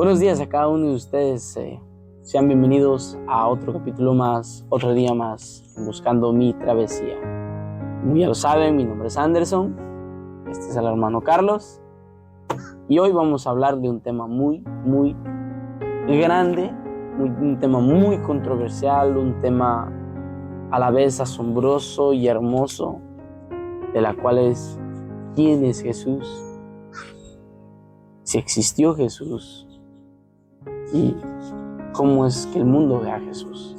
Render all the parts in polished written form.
Buenos días a cada uno de ustedes. Sean bienvenidos a otro capítulo más, otro día más, Buscando mi Travesía. Como ya lo saben, mi nombre es Anderson. Este es el hermano Carlos. Y hoy vamos a hablar de un tema muy grande, un tema muy controversial, un tema a la vez asombroso y hermoso, de la cual es: ¿quién es Jesús? Si existió Jesús, y cómo es que el mundo ve a Jesús.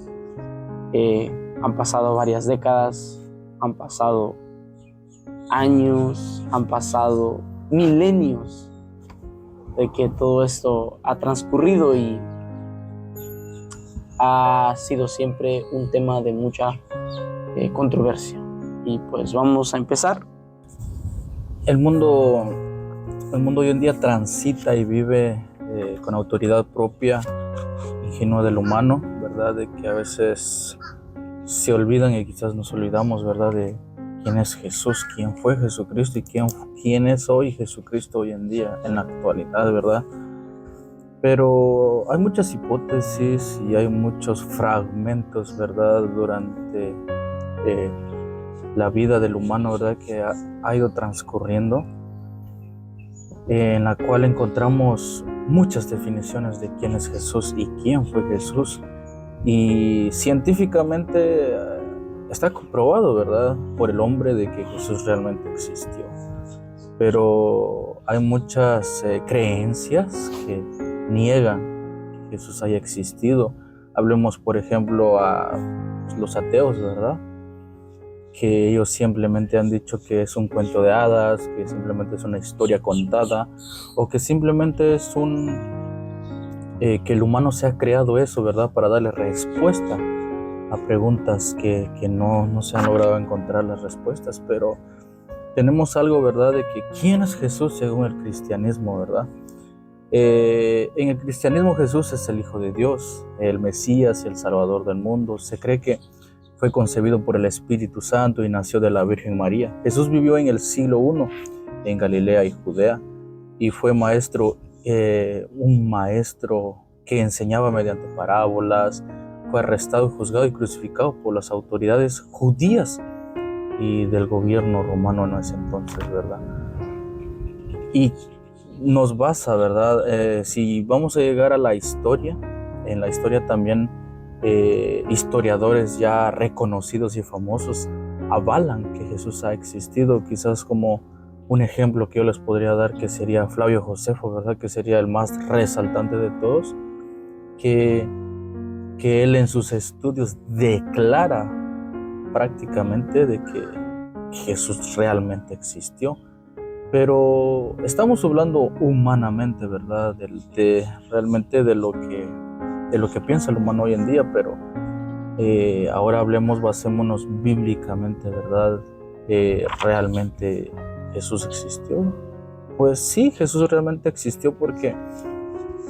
Han pasado varias décadas, han pasado años, han pasado milenios de que todo esto ha transcurrido y ha sido siempre un tema de mucha controversia. Y pues vamos a empezar. El mundo hoy en día transita y vive con autoridad propia, ingenua del humano, ¿verdad? De que a veces se olvidan y quizás nos olvidamos, ¿verdad? De quién es Jesús, quién fue Jesucristo y quién es hoy Jesucristo hoy en día, en la actualidad, ¿verdad? Pero hay muchas hipótesis y hay muchos fragmentos, ¿verdad? Durante la vida del humano, ¿verdad? Que ha ido transcurriendo, en la cual encontramos muchas definiciones de quién es Jesús y quién fue Jesús. Y científicamente está comprobado, ¿verdad?, por el hombre de que Jesús realmente existió. Pero hay muchas creencias que niegan que Jesús haya existido. Hablemos, por ejemplo, a los ateos, ¿verdad?, que ellos simplemente han dicho que es un cuento de hadas, que simplemente es una historia contada, o que simplemente es que el humano se ha creado eso, ¿verdad?, para darle respuesta a preguntas que no se han logrado encontrar las respuestas. Pero tenemos algo, ¿verdad?, de que ¿quién es Jesús según el cristianismo, verdad? En el cristianismo Jesús es el Hijo de Dios, el Mesías y el Salvador del mundo. Se cree que fue concebido por el Espíritu Santo y nació de la Virgen María. Jesús vivió en el siglo I en Galilea y Judea y fue un maestro que enseñaba mediante parábolas. Fue arrestado, juzgado y crucificado por las autoridades judías y del gobierno romano en ese entonces, ¿verdad? Y nos basa, ¿verdad? Si vamos a llegar a la historia, en la historia también historiadores ya reconocidos y famosos avalan que Jesús ha existido. Quizás como un ejemplo que yo les podría dar, que sería Flavio Josefo, ¿verdad?, que sería el más resaltante de todos, que él en sus estudios declara prácticamente de que Jesús realmente existió. Pero estamos hablando humanamente, ¿verdad?, realmente de lo que piensa el humano hoy en día. Pero ahora basémonos bíblicamente, ¿verdad? ¿Realmente Jesús existió? Pues sí, Jesús realmente existió, porque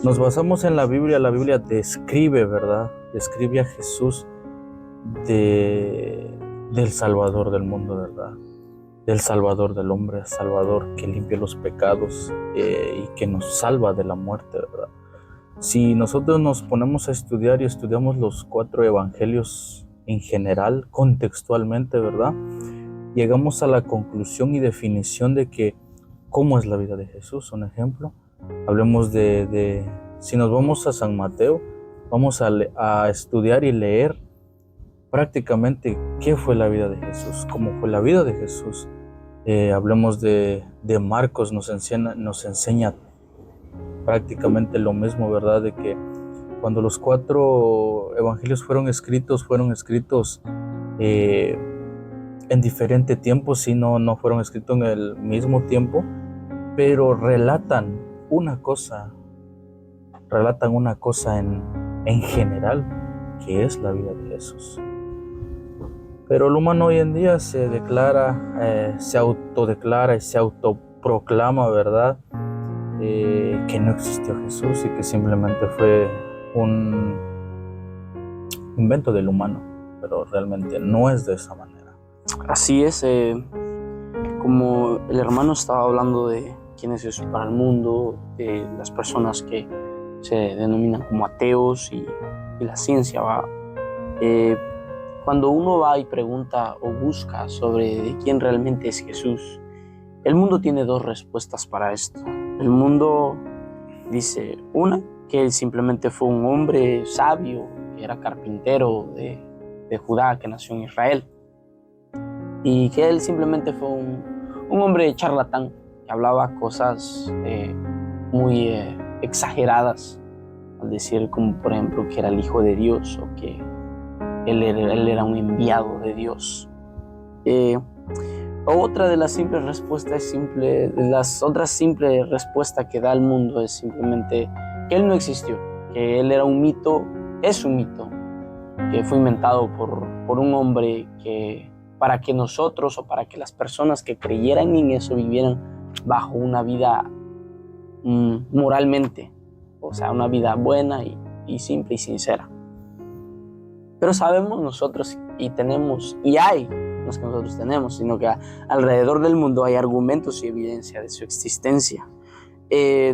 nos basamos en la Biblia. La Biblia describe, ¿verdad?, describe a Jesús del Salvador del mundo, ¿verdad?, del Salvador del hombre, Salvador que limpia los pecados y que nos salva de la muerte, ¿verdad? Si nosotros nos ponemos a estudiar y estudiamos los 4 evangelios en general, contextualmente, ¿verdad?, llegamos a la conclusión y definición de que cómo es la vida de Jesús. Un ejemplo, hablemos si nos vamos a San Mateo, vamos a estudiar y leer prácticamente qué fue la vida de Jesús, cómo fue la vida de Jesús. Hablemos de Marcos, nos enseña prácticamente lo mismo, ¿verdad?, de que cuando los 4 evangelios fueron escritos en diferente tiempo. Sí, no fueron escritos en el mismo tiempo, pero relatan una cosa en general, que es la vida de Jesús. Pero el humano hoy en día se autodeclara y se autoproclama, ¿verdad?, que no existió Jesús y que simplemente fue un invento del humano. Pero realmente no es de esa manera. Así es, como el hermano estaba hablando de quién es Jesús para el mundo, de las personas que se denominan como ateos y la ciencia va. Cuando uno va y pregunta o busca sobre de quién realmente es Jesús, el mundo tiene dos respuestas para esto. El mundo dice, una, que él simplemente fue un hombre sabio, que era carpintero de Judá, que nació en Israel, y que él simplemente fue un hombre charlatán, que hablaba cosas muy exageradas, al decir como por ejemplo que era el Hijo de Dios o que él era un enviado de Dios. Otra de las simples respuestas otras simples respuestas que da el mundo es simplemente que él no existió, que él era un mito, es un mito, que fue inventado por un hombre que para que nosotros o para que las personas que creyeran en eso vivieran bajo una vida moralmente, o sea, una vida buena y simple y sincera. Pero sabemos nosotros y tenemos, y hay, no es que nosotros tenemos, sino que alrededor del mundo hay argumentos y evidencia de su existencia.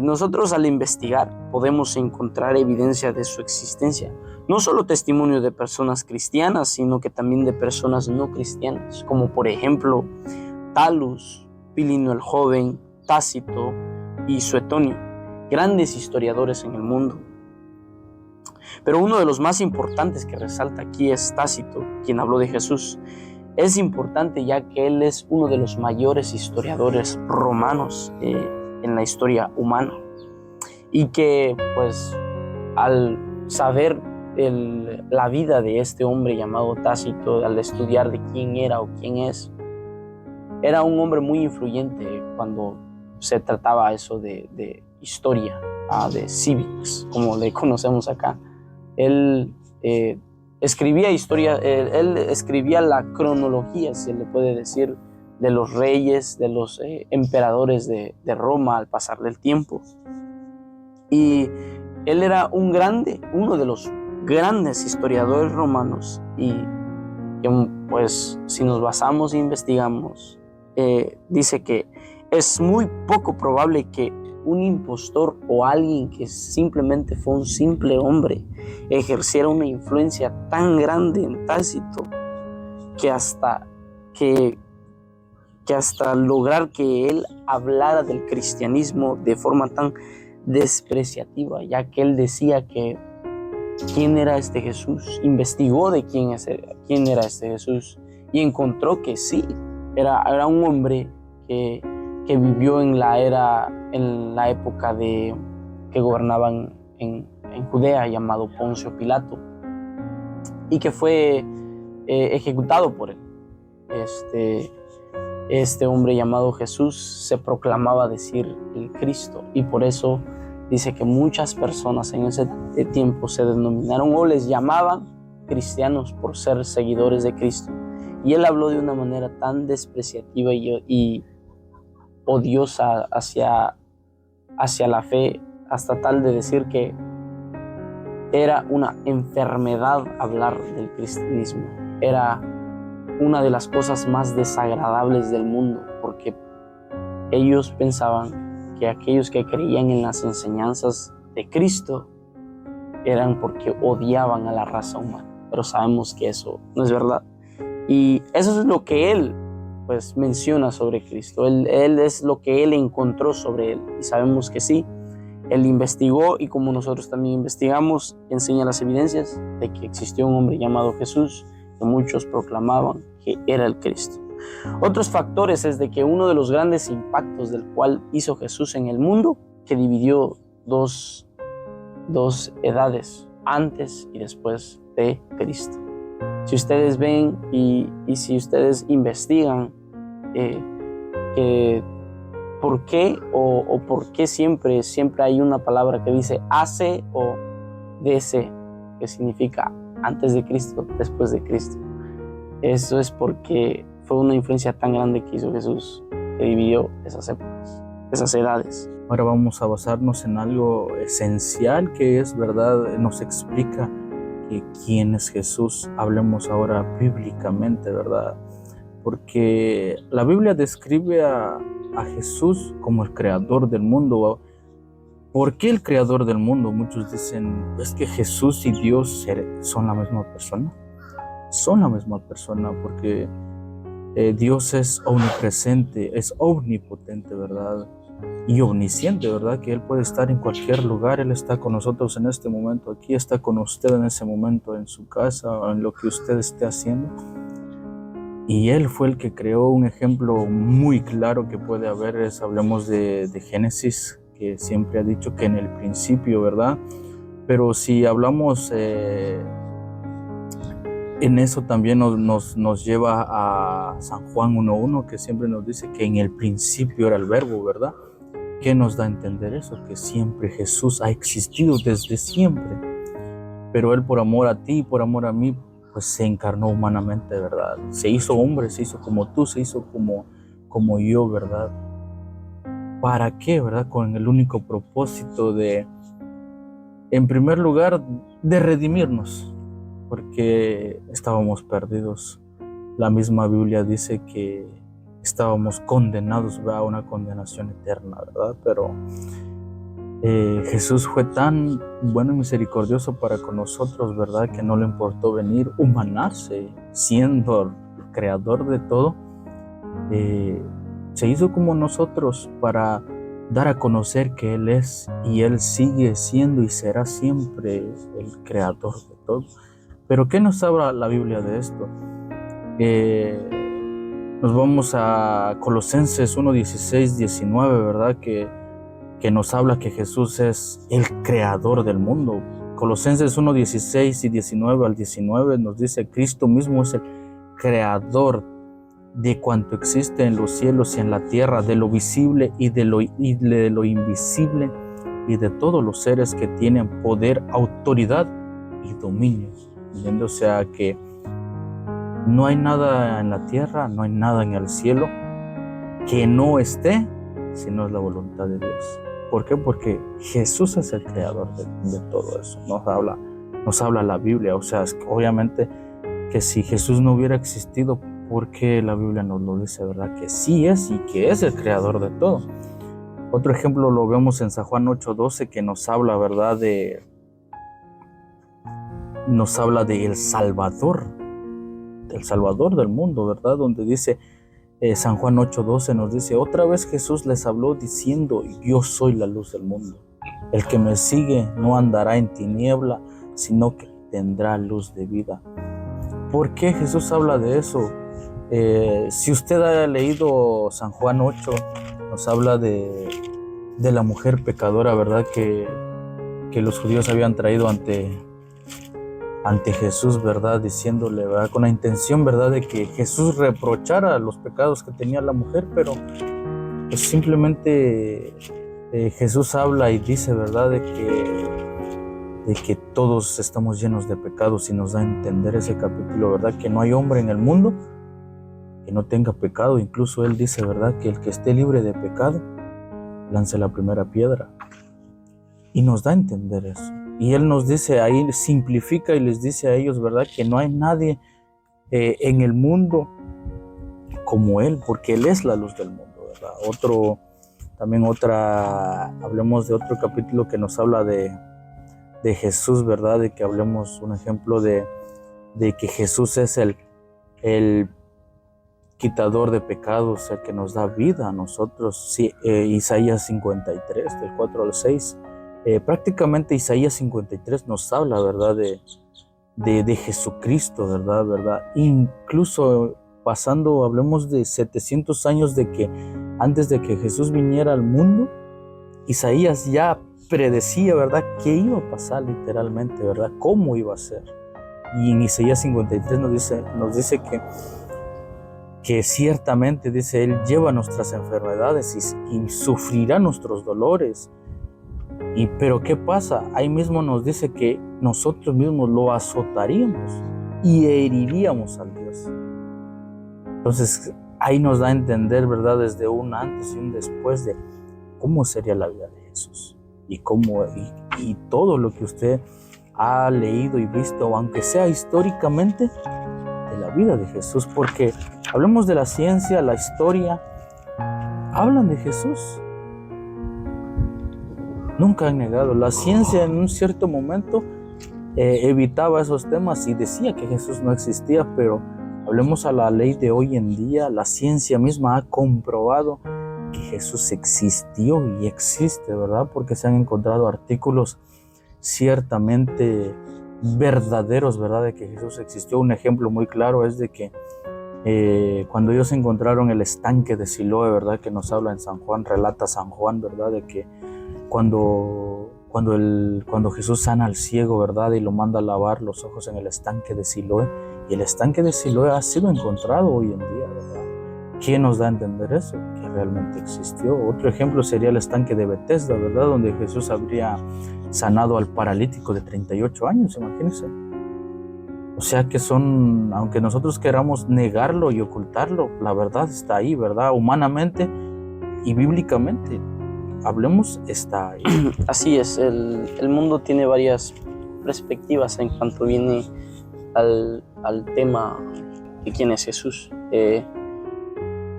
Nosotros al investigar podemos encontrar evidencia de su existencia, no solo testimonio de personas cristianas, sino que también de personas no cristianas, como por ejemplo Talus, Plinio el Joven, Tácito y Suetonio, grandes historiadores en el mundo. Pero uno de los más importantes que resalta aquí es Tácito, quien habló de Jesús. Es importante ya que él es uno de los mayores historiadores romanos en la historia humana, y que pues al saber la vida de este hombre llamado Tácito, al estudiar de quién era o quién es, era un hombre muy influyente cuando se trataba eso de historia, de civics, como le conocemos acá. Él escribía historia, él escribía la cronología, se le puede decir, de los reyes, de los emperadores de Roma al pasar del tiempo. Y él era uno de los grandes historiadores romanos, y pues si nos basamos e investigamos, dice que es muy poco probable que un impostor o alguien que simplemente fue un simple hombre ejerciera una influencia tan grande en Tácito que hasta lograr que él hablara del cristianismo de forma tan despreciativa, ya que él decía que quién era este Jesús, investigó de quién era este Jesús y encontró que sí, era un hombre que vivió en la época que gobernaban en Judea, llamado Poncio Pilato, y que fue ejecutado por él. Este hombre llamado Jesús se proclamaba decir el Cristo, y por eso dice que muchas personas en ese tiempo se denominaron o les llamaban cristianos por ser seguidores de Cristo. Y él habló de una manera tan despreciativa y odiosa hacia la fe, hasta tal de decir que era una enfermedad hablar del cristianismo. Era una de las cosas más desagradables del mundo, porque ellos pensaban que aquellos que creían en las enseñanzas de Cristo eran porque odiaban a la raza humana, pero sabemos que eso no es verdad. Y eso es lo que él pues menciona sobre Cristo. Él es lo que él encontró sobre él, y sabemos que sí, él investigó, y como nosotros también investigamos, enseña las evidencias de que existió un hombre llamado Jesús, que muchos proclamaban que era el Cristo. Otros factores es de que uno de los grandes impactos del cual hizo Jesús en el mundo, que dividió dos edades, antes y después de Cristo. Si ustedes ven y si ustedes investigan por qué o por qué siempre hay una palabra que dice hace o DC, que significa antes de Cristo, después de Cristo. Eso es porque fue una influencia tan grande que hizo Jesús, que dividió esas épocas, esas edades. Ahora vamos a basarnos en algo esencial que es verdad, nos explica que quién es Jesús. Hablemos ahora bíblicamente, ¿verdad? Porque la Biblia describe a Jesús como el creador del mundo, ¿Por qué el creador del mundo? Muchos dicen, es que Jesús y Dios son la misma persona. Son la misma persona porque Dios es omnipresente, es omnipotente, ¿verdad? Y omnisciente, ¿verdad? Que Él puede estar en cualquier lugar. Él está con nosotros en este momento, aquí está con usted en ese momento, en su casa o en lo que usted esté haciendo. Y Él fue el que creó un ejemplo muy claro que puede haber. Hablemos de Génesis, que siempre ha dicho que en el principio, ¿verdad? Pero si hablamos en eso también nos lleva a San Juan 1:1, que siempre nos dice que en el principio era el verbo, ¿verdad? ¿Qué nos da a entender eso? Que siempre Jesús ha existido desde siempre, pero Él por amor a ti y por amor a mí, pues se encarnó humanamente, ¿verdad? Se hizo hombre, se hizo como tú, se hizo como yo, ¿verdad? ¿Para qué, verdad? Con el único propósito de, en primer lugar, de redimirnos, porque estábamos perdidos. La misma Biblia dice que estábamos condenados a una condenación eterna, ¿verdad? Pero Jesús fue tan bueno y misericordioso para con nosotros, ¿verdad? Que no le importó venir, humanarse, siendo el creador de todo. Se hizo como nosotros para dar a conocer que Él es y Él sigue siendo y será siempre el creador de todo. Pero ¿qué nos habla la Biblia de esto? Nos vamos a Colosenses 1:16, 19, ¿verdad? Que nos habla que Jesús es el creador del mundo. Colosenses 1:16 y 19 al 19 nos dice: Cristo mismo es el creador de cuanto existe en los cielos y en la tierra, de lo visible y de lo invisible, y de todos los seres que tienen poder, autoridad y dominio. O sea que no hay nada en la tierra, no hay nada en el cielo que no esté si no es la voluntad de Dios. ¿Por qué? Porque Jesús es el creador de todo eso. Nos habla la Biblia. O sea, obviamente que si Jesús no hubiera existido, ¿por qué la Biblia nos lo dice, verdad? Que sí es y que es el creador de todo. Otro ejemplo lo vemos en San Juan 8:12, que nos habla, ¿verdad? Nos habla del Salvador del mundo, ¿verdad? Donde dice San Juan 8:12, nos dice: otra vez Jesús les habló diciendo: yo soy la luz del mundo. El que me sigue no andará en tiniebla, sino que tendrá luz de vida. ¿Por qué Jesús habla de eso? Si usted ha leído San Juan 8, nos habla de la mujer pecadora, ¿verdad? Que los judíos habían traído ante Jesús, ¿verdad? Diciéndole, ¿verdad? Con la intención, ¿verdad? De que Jesús reprochara los pecados que tenía la mujer, pero pues simplemente Jesús habla y dice, ¿verdad? De que todos estamos llenos de pecados, y nos da a entender ese capítulo, ¿verdad? Que no hay hombre en el mundo que no tenga pecado. Incluso Él dice, ¿verdad? Que el que esté libre de pecado lance la primera piedra. Y nos da a entender eso. Y Él nos dice ahí, simplifica y les dice a ellos, ¿verdad? Que no hay nadie en el mundo como Él, porque Él es la luz del mundo, ¿verdad? Hablemos de otro capítulo que nos habla de Jesús, ¿verdad? De que hablemos un ejemplo de que Jesús es el quitador de pecados, el que nos da vida a nosotros. Sí, Isaías 53, del 4 al 6. Prácticamente Isaías 53 nos habla, ¿verdad? De Jesucristo, ¿verdad? Incluso pasando, hablemos de 700 años de que antes de que Jesús viniera al mundo, Isaías ya predecía, ¿verdad? Qué iba a pasar literalmente, ¿verdad? Cómo iba a ser. Y en Isaías 53 nos dice que ciertamente, dice, Él lleva nuestras enfermedades y sufrirá nuestros dolores. Pero ¿qué pasa? Ahí mismo nos dice que nosotros mismos lo azotaríamos y heriríamos al Dios. Entonces ahí nos da a entender, ¿verdad? Desde un antes y un después de cómo sería la vida de Jesús y todo lo que usted ha leído y visto, aunque sea históricamente, de la vida de Jesús. Porque hablemos de la ciencia, la historia, hablan de Jesús. Nunca han negado. La ciencia en un cierto momento evitaba esos temas y decía que Jesús no existía, pero hablemos a la ley de hoy en día, la ciencia misma ha comprobado que Jesús existió y existe, ¿verdad? Porque se han encontrado artículos ciertamente verdaderos, ¿verdad? De que Jesús existió. Un ejemplo muy claro es de que cuando ellos encontraron el estanque de Siloé, ¿verdad? Que nos habla en San Juan, relata San Juan, ¿verdad? De que cuando Jesús sana al ciego, ¿verdad? Y lo manda a lavar los ojos en el estanque de Siloé, y el estanque de Siloé ha sido encontrado hoy en día, ¿verdad? ¿Quién nos da a entender eso? Que realmente existió. Otro ejemplo sería el estanque de Betesda, ¿verdad? Donde Jesús habría sanado al paralítico de 38 años, imagínense. O sea que aunque nosotros queramos negarlo y ocultarlo, la verdad está ahí, ¿verdad? Humanamente y bíblicamente, hablemos, está ahí. Así es, el mundo tiene varias perspectivas en cuanto viene al tema de quién es Jesús.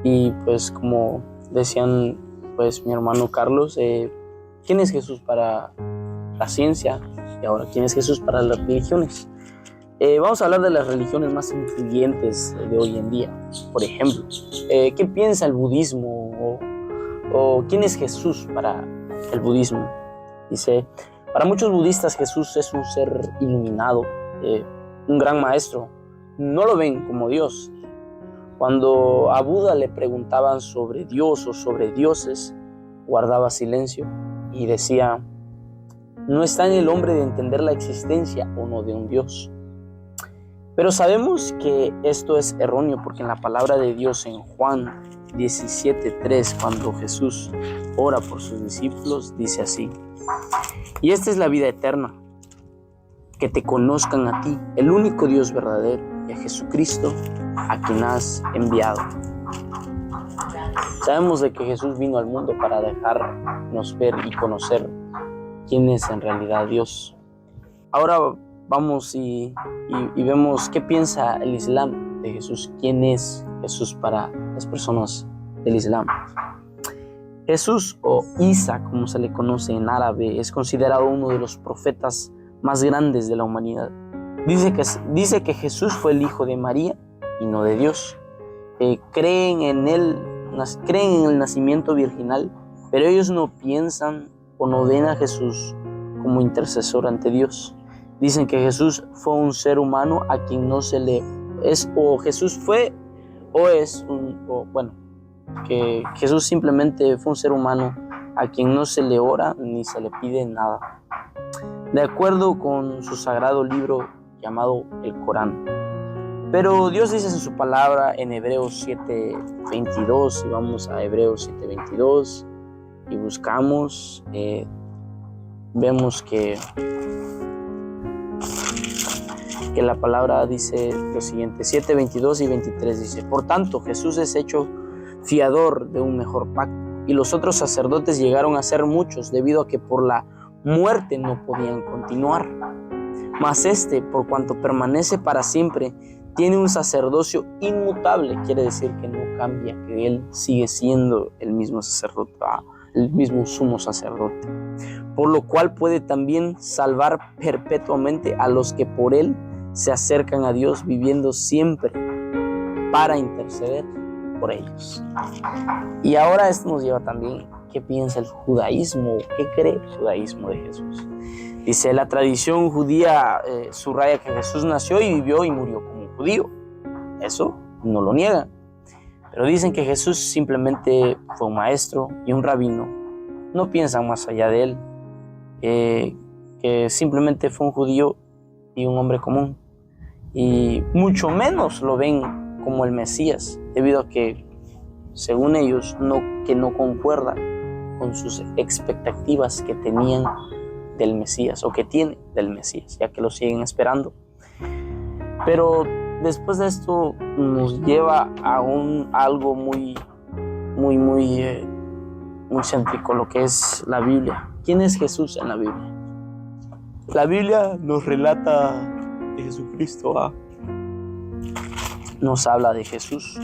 Y pues como decían pues mi hermano Carlos, ¿quién es Jesús para la ciencia? Y ahora, ¿quién es Jesús para las religiones? Vamos a hablar de las religiones más influyentes de hoy en día. Por ejemplo, ¿qué piensa el budismo? ¿O quién es Jesús para el budismo? Dice, para muchos budistas Jesús es un ser iluminado, un gran maestro. No lo ven como Dios. Cuando a Buda le preguntaban sobre Dios o sobre dioses, guardaba silencio y decía, no está en el hombre de entender la existencia o no de un Dios. Pero sabemos que esto es erróneo porque en la palabra de Dios en Juan 17:3, cuando Jesús ora por sus discípulos, dice así, y esta es la vida eterna, que te conozcan a ti, el único Dios verdadero, y a Jesucristo, a quien has enviado. Sabemos de que Jesús vino al mundo para dejarnos ver y conocer quién es en realidad Dios. Ahora vamos y vemos qué piensa el Islam de Jesús. ¿Quién es Jesús para las personas del Islam? Jesús, o Isa, como se le conoce en árabe, es considerado uno de los profetas más grandes de la humanidad. Dice que Jesús fue el hijo de María y no de Dios. Creen en el nacimiento virginal, pero ellos no piensan o no ven a Jesús como intercesor ante Dios. Dicen que Jesús fue un ser humano a quien no se le es, o Jesús fue o es que Jesús simplemente fue un ser humano a quien no se le ora ni se le pide nada, de acuerdo con su sagrado libro llamado el Corán. Pero Dios dice en su palabra en Hebreos 7:22, y vamos a Hebreos 7:22 y buscamos, vemos que la palabra dice lo siguiente, 7:22 y 23 dice, por tanto Jesús es hecho fiador de un mejor pacto, y los otros sacerdotes llegaron a ser muchos debido a que por la muerte no podían continuar. Mas por cuanto permanece para siempre, tiene un sacerdocio inmutable, quiere decir que no cambia, que él sigue siendo el mismo sacerdote, el mismo sumo sacerdote, por lo cual puede también salvar perpetuamente a los que por él se acercan a Dios, viviendo siempre para interceder por ellos. Y ahora esto nos lleva también, ¿qué piensa el judaísmo? ¿Qué cree el judaísmo de Jesús? Dice, la tradición judía subraya que Jesús nació y vivió y murió como un judío. Eso no lo niegan. Pero dicen que Jesús simplemente fue un maestro y un rabino. No piensan más allá de él. Que simplemente fue un judío y un hombre común. Y mucho menos lo ven como el Mesías, debido a que, según ellos, no concuerda con sus expectativas que tenían del Mesías, o que tiene del Mesías, ya que lo siguen esperando. Pero después de esto nos lleva a algo muy céntrico, lo que es la Biblia. ¿Quién es Jesús en la Biblia? La Biblia nos relata de Jesucristo, nos habla de Jesús.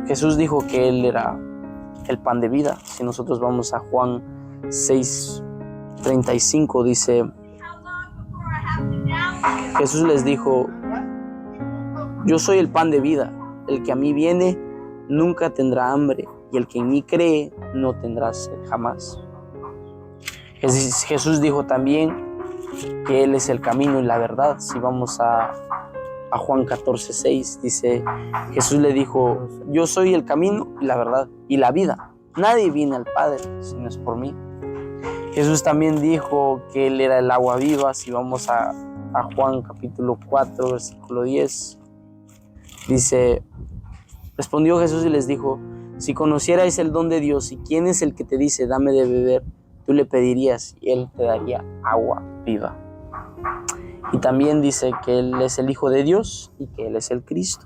Jesús dijo que él era el pan de vida. Si nosotros vamos a Juan 6:35, dice, Jesús les dijo, yo soy el pan de vida, el que a mí viene nunca tendrá hambre, y el que en mí cree no tendrá sed jamás. Jesús dijo también que Él es el camino y la verdad. Si vamos a Juan 14:6, dice, Jesús le dijo, yo soy el camino y la verdad y la vida. Nadie viene al Padre si no es por mí. Jesús también dijo que Él era el agua viva. Si vamos a Juan capítulo 4, versículo 10, dice, respondió Jesús y les dijo, si conocierais el don de Dios y quién es el que te dice, dame de beber, tú le pedirías y Él te daría agua viva. Y también dice que Él es el Hijo de Dios y que Él es el Cristo.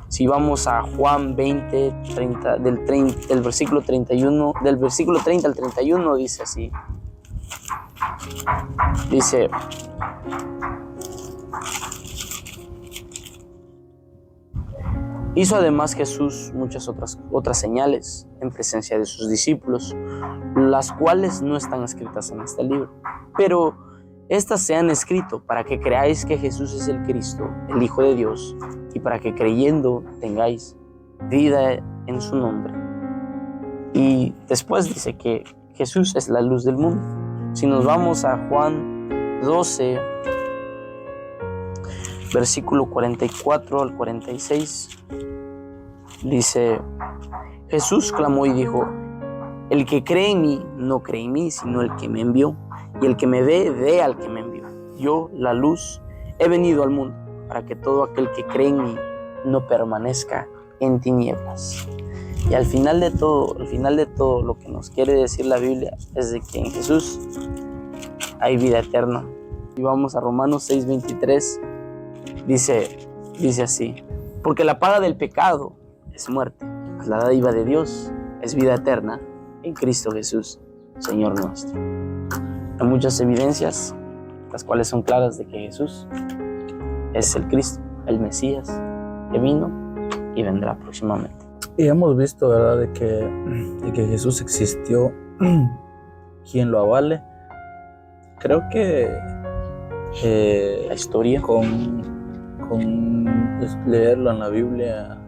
Si vamos a Juan 20, del versículo 31, del versículo 30 al 31, dice así. Dice, hizo además Jesús muchas otras señales en presencia de sus discípulos, las cuales no están escritas en este libro, pero estas se han escrito para que creáis que Jesús es el Cristo, el Hijo de Dios, y para que creyendo tengáis vida en su nombre. Y después dice que Jesús es la luz del mundo. Si nos vamos a Juan 12, versículo 44 al 46, dice, Jesús clamó y dijo, el que cree en mí no cree en mí, sino el que me envió. Y el que me ve al que me envió. Yo, la luz, he venido al mundo para que todo aquel que cree en mí no permanezca en tinieblas. Y al final de todo, lo que nos quiere decir la Biblia es de que en Jesús hay vida eterna. Y vamos a Romanos 6:23, dice así, porque la paga del pecado es muerte, mas la dádiva de Dios es vida eterna en Cristo Jesús, Señor nuestro. Hay muchas evidencias, las cuales son claras de que Jesús es el Cristo, el Mesías, que vino y vendrá próximamente. Y hemos visto, ¿verdad?, de que Jesús existió. Quien lo avale, creo que la historia con leerlo en la Biblia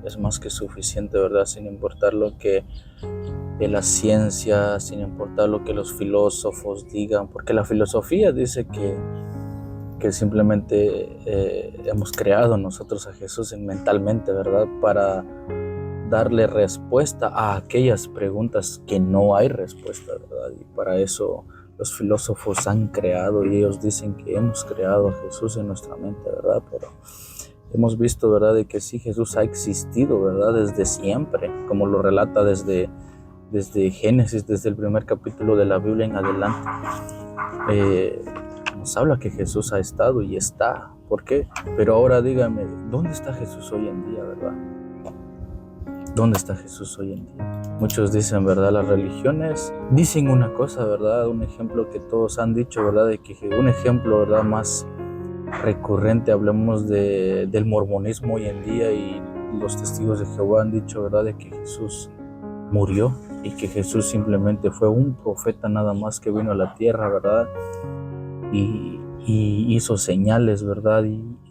es más que suficiente, ¿verdad? Sin importar lo que la ciencia, sin importar lo que los filósofos digan, porque la filosofía dice que simplemente hemos creado nosotros a Jesús mentalmente, ¿verdad?, para darle respuesta a aquellas preguntas que no hay respuesta, ¿verdad? Y para eso los filósofos han creado, y ellos dicen que hemos creado a Jesús en nuestra mente, ¿verdad? Pero hemos visto, ¿verdad?, de que sí, Jesús ha existido, ¿verdad?, desde siempre, como lo relata desde Génesis, desde el primer capítulo de la Biblia en adelante. Nos habla que Jesús ha estado y está. ¿Por qué? Pero ahora dígame, ¿dónde está Jesús hoy en día, verdad? ¿Dónde está Jesús hoy en día? Muchos dicen, ¿verdad?, las religiones dicen una cosa, ¿verdad? Un ejemplo que todos han dicho, ¿verdad?, de que un ejemplo, ¿verdad?, más recurrente, hablemos del mormonismo hoy en día, y los testigos de Jehová han dicho, ¿verdad?, de que Jesús murió y que Jesús simplemente fue un profeta nada más que vino a la tierra, ¿verdad? Y hizo señales, ¿verdad?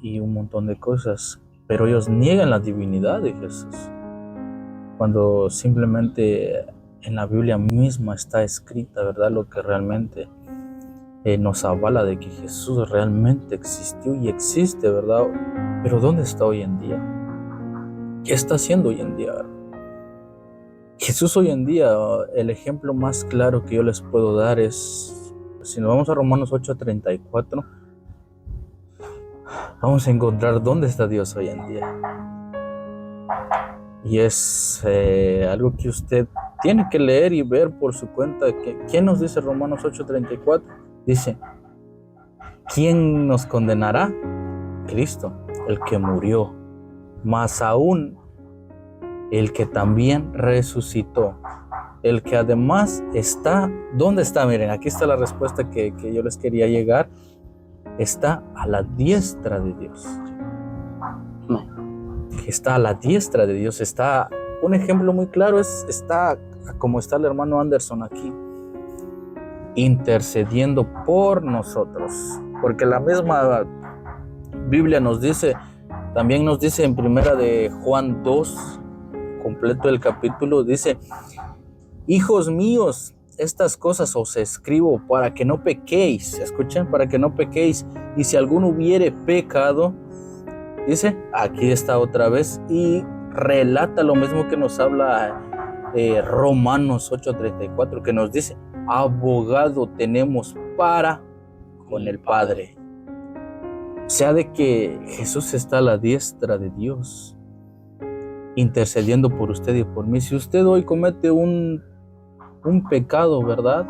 Y un montón de cosas. Pero ellos niegan la divinidad de Jesús, cuando simplemente en la Biblia misma está escrita, ¿verdad?, lo que realmente nos avala de que Jesús realmente existió y existe, ¿verdad? Pero ¿dónde está hoy en día? ¿Qué está haciendo hoy en día? Jesús hoy en día, el ejemplo más claro que yo les puedo dar es, si nos vamos a Romanos 8:34, vamos a encontrar dónde está Dios hoy en día. Y es algo que usted tiene que leer y ver por su cuenta. ¿Quién nos dice Romanos 8:34? Dice, ¿quién nos condenará? Cristo, el que murió, más aún el que también resucitó, el que además está, ¿dónde está? Miren, aquí está la respuesta que yo les quería llegar. Está a la diestra de Dios. Está a la diestra de Dios. Está, un ejemplo muy claro es, está como está el hermano Anderson aquí, intercediendo por nosotros, porque la misma Biblia nos dice, también nos dice en primera de Juan 2, completo el capítulo, dice: hijos míos, estas cosas os escribo para que no pequéis. Escuchen, para que no pequéis. Y si alguno hubiere pecado, dice, aquí está otra vez, y relata lo mismo que nos habla Romanos 8:34, que nos dice: abogado tenemos para con el Padre. O sea, de que Jesús está a la diestra de Dios, intercediendo por usted y por mí. Si usted hoy comete un pecado, ¿verdad?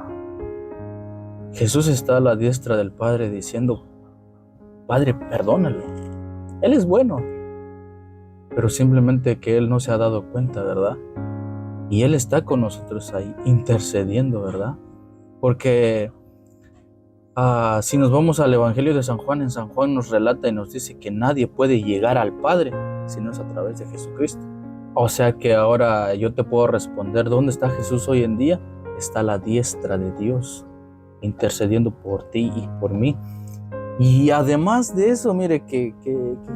Jesús está a la diestra del Padre diciendo: Padre, perdónalo. Él es bueno, pero simplemente que Él no se ha dado cuenta, ¿verdad? Y Él está con nosotros ahí, intercediendo, ¿verdad? Porque si nos vamos al Evangelio de San Juan, en San Juan nos relata y nos dice que nadie puede llegar al Padre si no es a través de Jesucristo. O sea que ahora yo te puedo responder: ¿dónde está Jesús hoy en día? Está a la diestra de Dios, intercediendo por ti y por mí. Y además de eso, mire, que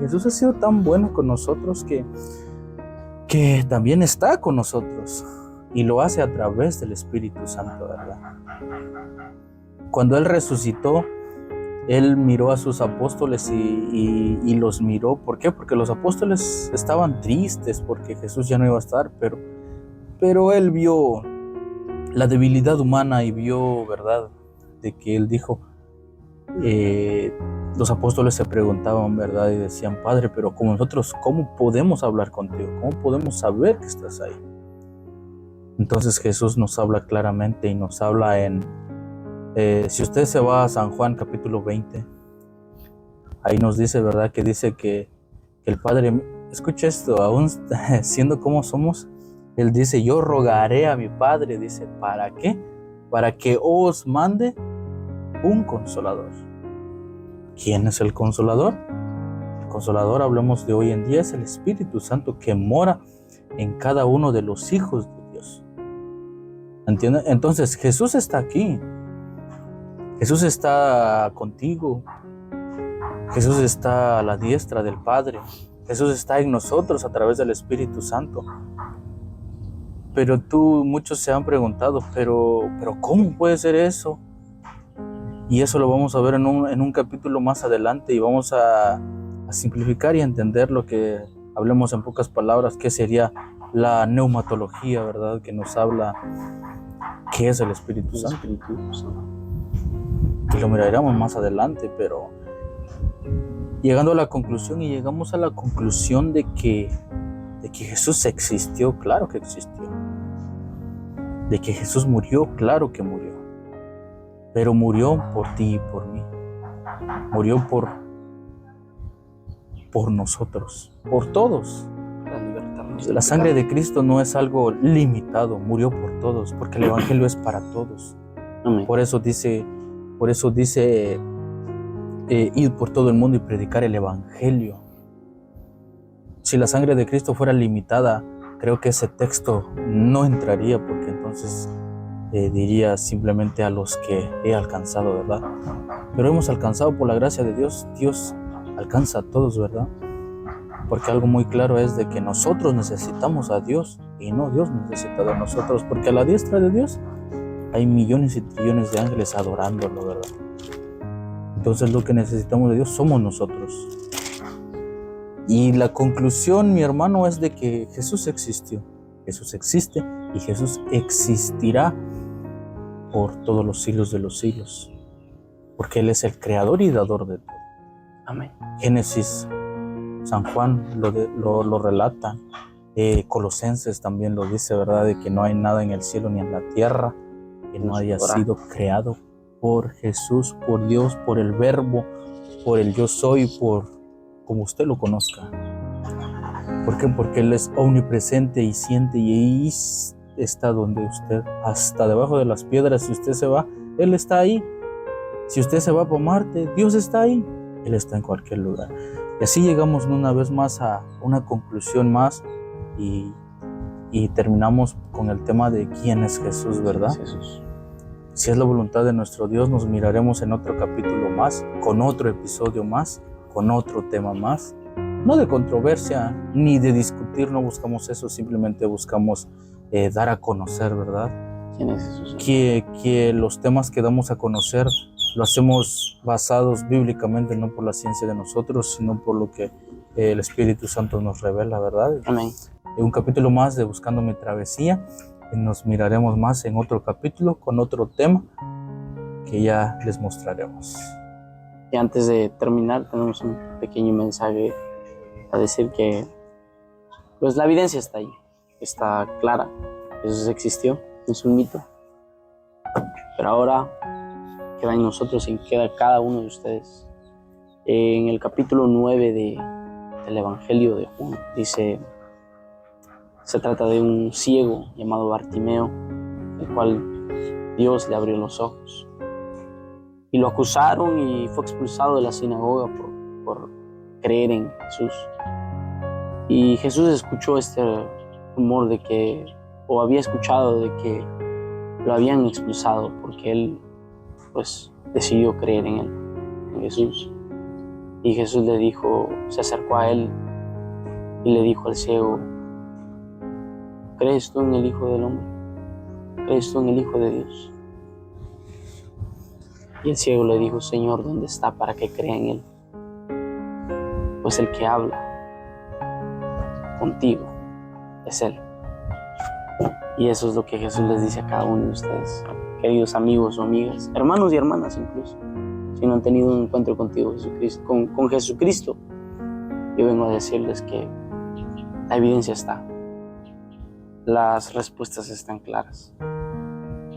Jesús ha sido tan bueno con nosotros que también está con nosotros, y lo hace a través del Espíritu Santo, ¿verdad? Cuando Él resucitó, Él miró a sus apóstoles y los miró. ¿Por qué? Porque los apóstoles estaban tristes porque Jesús ya no iba a estar, pero Él vio la debilidad humana y vio, ¿verdad?, de que Él dijo, los apóstoles se preguntaban, ¿verdad?, y decían: Padre, pero como nosotros, ¿cómo podemos hablar contigo? ¿Cómo podemos saber que estás ahí? Entonces Jesús nos habla claramente y nos habla si usted se va a San Juan capítulo 20, ahí nos dice, ¿verdad?, que dice que el Padre, escucha esto, aún siendo como somos, Él dice: yo rogaré a mi Padre, dice, ¿para qué? Para que os mande un consolador. ¿Quién es el consolador? El consolador, hablemos de hoy en día, es el Espíritu Santo que mora en cada uno de los hijos de Dios. ¿Entienden? Entonces Jesús está aquí. Jesús está contigo. Jesús está a la diestra del Padre. Jesús está en nosotros a través del Espíritu Santo. Pero muchos se han preguntado, pero ¿cómo puede ser eso? Y eso lo vamos a ver en un capítulo más adelante, y vamos a simplificar y entender lo que hablemos en pocas palabras, que sería la neumatología, ¿verdad? Que nos habla qué es el Espíritu Santo. Y lo miraremos más adelante, pero llegando a la conclusión, y llegamos a la conclusión de que Jesús existió, claro que existió. De que Jesús murió, claro que murió. Pero murió por ti y por mí. Murió por nosotros, por todos. La sangre de Cristo no es algo limitado, murió por todos, porque el Evangelio es para todos. Amén. Por eso dice, ir por todo el mundo y predicar el Evangelio. Si la sangre de Cristo fuera limitada, creo que ese texto no entraría, porque entonces diría simplemente a los que he alcanzado, ¿verdad? Pero hemos alcanzado por la gracia de Dios. Dios alcanza a todos, ¿verdad? Porque algo muy claro es de que nosotros necesitamos a Dios y no Dios necesita de nosotros, porque a la diestra de Dios hay millones y trillones de ángeles adorándolo, ¿verdad? Entonces lo que necesitamos de Dios somos nosotros. Y la conclusión, mi hermano, es de que Jesús existió, Jesús existe y Jesús existirá por todos los siglos de los siglos, porque Él es el creador y dador de todo. Amén. Génesis, San Juan lo relata, Colosenses también lo dice, ¿verdad? De que no hay nada en el cielo ni en la tierra que no haya sido creado por Jesús, por Dios, por el Verbo, por el yo soy, por como usted lo conozca. ¿Por qué? Porque Él es omnipresente y siente, y ahí está donde usted, hasta debajo de las piedras. Si usted se va, Él está ahí. Si usted se va para Marte, Dios está ahí. Él está en cualquier lugar. Y así llegamos una vez más a una conclusión más, y y terminamos con el tema de quién es Jesús, ¿verdad? Jesús. Si es la voluntad de nuestro Dios, nos miraremos en otro capítulo más, con otro episodio más, con otro tema más. No de controversia ni de discutir, no buscamos eso, simplemente buscamos dar a conocer, ¿verdad? ¿Quién es Jesús? Que los temas que damos a conocer lo hacemos basados bíblicamente, no por la ciencia de nosotros, sino por lo que el Espíritu Santo nos revela, ¿verdad? Amén. Un capítulo más de Buscando mi Travesía. Y nos miraremos más en otro capítulo con otro tema que ya les mostraremos. Y antes de terminar, tenemos un pequeño mensaje a decir que pues la evidencia está ahí, está clara. Jesús existió, no es un mito. Pero ahora queda en nosotros y queda cada uno de ustedes. En el capítulo 9 del Evangelio de Juan, dice, se trata de un ciego llamado Bartimeo, el cual Dios le abrió los ojos. Y lo acusaron y fue expulsado de la sinagoga por creer en Jesús. Y Jesús escuchó este rumor de que, o había escuchado de que lo habían expulsado porque él pues decidió creer en él, en Jesús. Y Jesús le dijo, se acercó a él y le dijo al ciego, ¿crees tú en el Hijo del Hombre? ¿Crees tú en el Hijo de Dios? Y el ciego le dijo, Señor, ¿dónde está para que crea en él? Pues el que habla contigo es él. Y eso es lo que Jesús les dice a cada uno de ustedes, queridos amigos o amigas, hermanos y hermanas incluso, si no han tenido un encuentro contigo, Jesucristo, con Jesucristo. Yo vengo a decirles que la evidencia está, las respuestas están claras.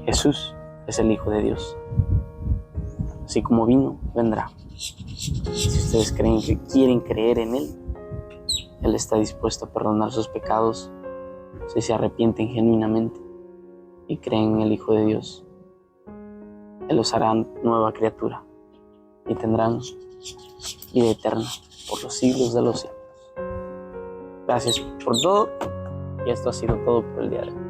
Jesús es el Hijo de Dios. Así como vino, vendrá. Si ustedes creen que quieren creer en Él, Él está dispuesto a perdonar sus pecados si se arrepienten genuinamente y creen en el Hijo de Dios. Él los hará nueva criatura y tendrán vida eterna por los siglos de los siglos. Gracias por todo y esto ha sido todo por el día de hoy.